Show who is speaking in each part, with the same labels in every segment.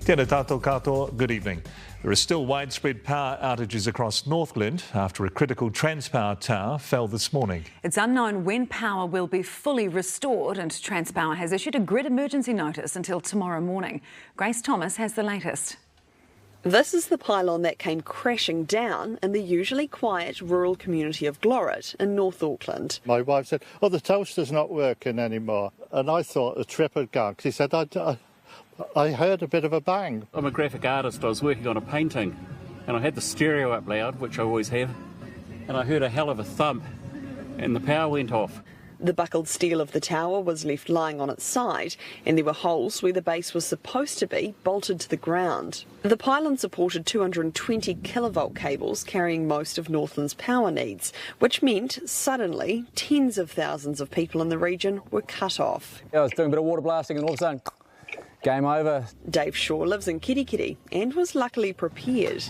Speaker 1: Tēnā tātou katoa, good evening. There are still widespread power outages across Northland after a critical Transpower tower fell this morning.
Speaker 2: It's unknown when power will be fully restored, and Transpower has issued a grid emergency notice until tomorrow morning. Grace Thomas has the latest.
Speaker 3: This is the pylon that came crashing down in the usually quiet rural community of Glorit in North Auckland.
Speaker 4: My wife said, "Oh, the toaster's not working anymore." And I thought the trip had gone, because he said, I heard a bit of a bang.
Speaker 5: I'm a graphic artist. I was working on a painting and I had the stereo up loud, which I always have, and I heard a hell of a thump and the power went off.
Speaker 3: The buckled steel of the tower was left lying on its side, and there were holes where the base was supposed to be bolted to the ground. The pylon supported 220 kilovolt cables carrying most of Northland's power needs, which meant suddenly tens of thousands of people in the region were cut off.
Speaker 6: I was doing a bit of water blasting and all of a sudden, game over.
Speaker 3: Dave Shaw lives in Kirikiri and was luckily prepared.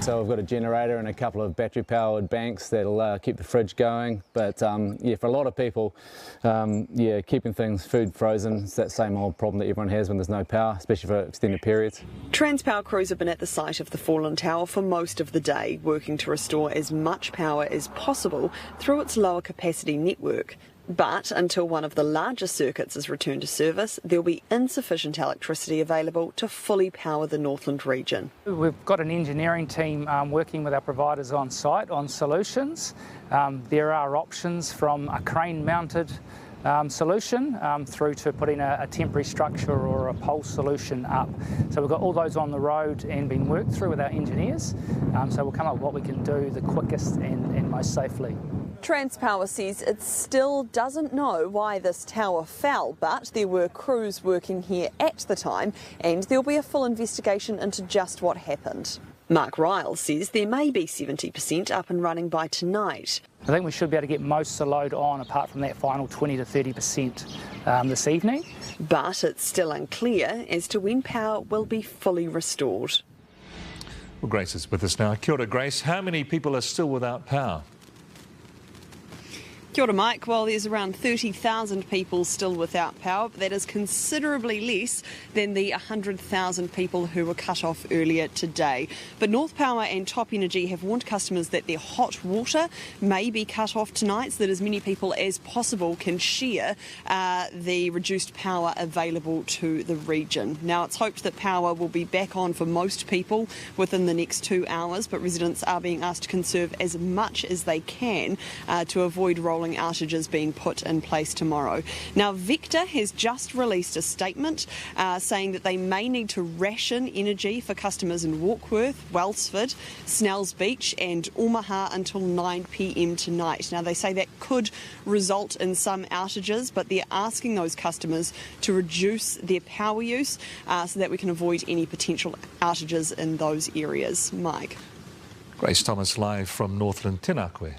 Speaker 6: So we've got a generator and a couple of battery-powered banks that'll keep the fridge going. But yeah, for a lot of people, yeah, keeping food frozen is that same old problem that everyone has when there's no power, especially for extended periods.
Speaker 3: Transpower crews have been at the site of the fallen tower for most of the day, working to restore as much power as possible through its lower capacity network. But until one of the larger circuits is returned to service, there'll be insufficient electricity available to fully power the Northland region.
Speaker 7: We've got an engineering team working with our providers on site on solutions. There are options from a crane-mounted solution through to putting a temporary structure or a pole solution up. So we've got all those on the road and being worked through with our engineers. So we'll come up with what we can do the quickest and most safely.
Speaker 3: Transpower says it still doesn't know why this tower fell, but there were crews working here at the time and there'll be a full investigation into just what happened. Mark Ryle says there may be 70% up and running by tonight.
Speaker 7: I think we should be able to get most of the load on, apart from that final 20 to 30% this evening.
Speaker 3: But it's still unclear as to when power will be fully restored.
Speaker 1: Well, Grace is with us now. Kia ora, Grace. How many people are still without power?
Speaker 3: Kia ora, Mike. Well, there's around 30,000 people still without power, but that is considerably less than the 100,000 people who were cut off earlier today. But North Power and Top Energy have warned customers that their hot water may be cut off tonight, so that as many people as possible can share the reduced power available to the region. Now, it's hoped that power will be back on for most people within the next 2 hours, but residents are being asked to conserve as much as they can to avoid rolling outages being put in place tomorrow. Now, Vector has just released a statement saying that they may need to ration energy for customers in Warkworth, Wellsford, Snells Beach and Omaha until 9 p.m. tonight. Now, they say that could result in some outages, but they're asking those customers to reduce their power use so that we can avoid any potential outages in those areas. Mike.
Speaker 1: Grace Thomas live from Northland. Tēnā koe.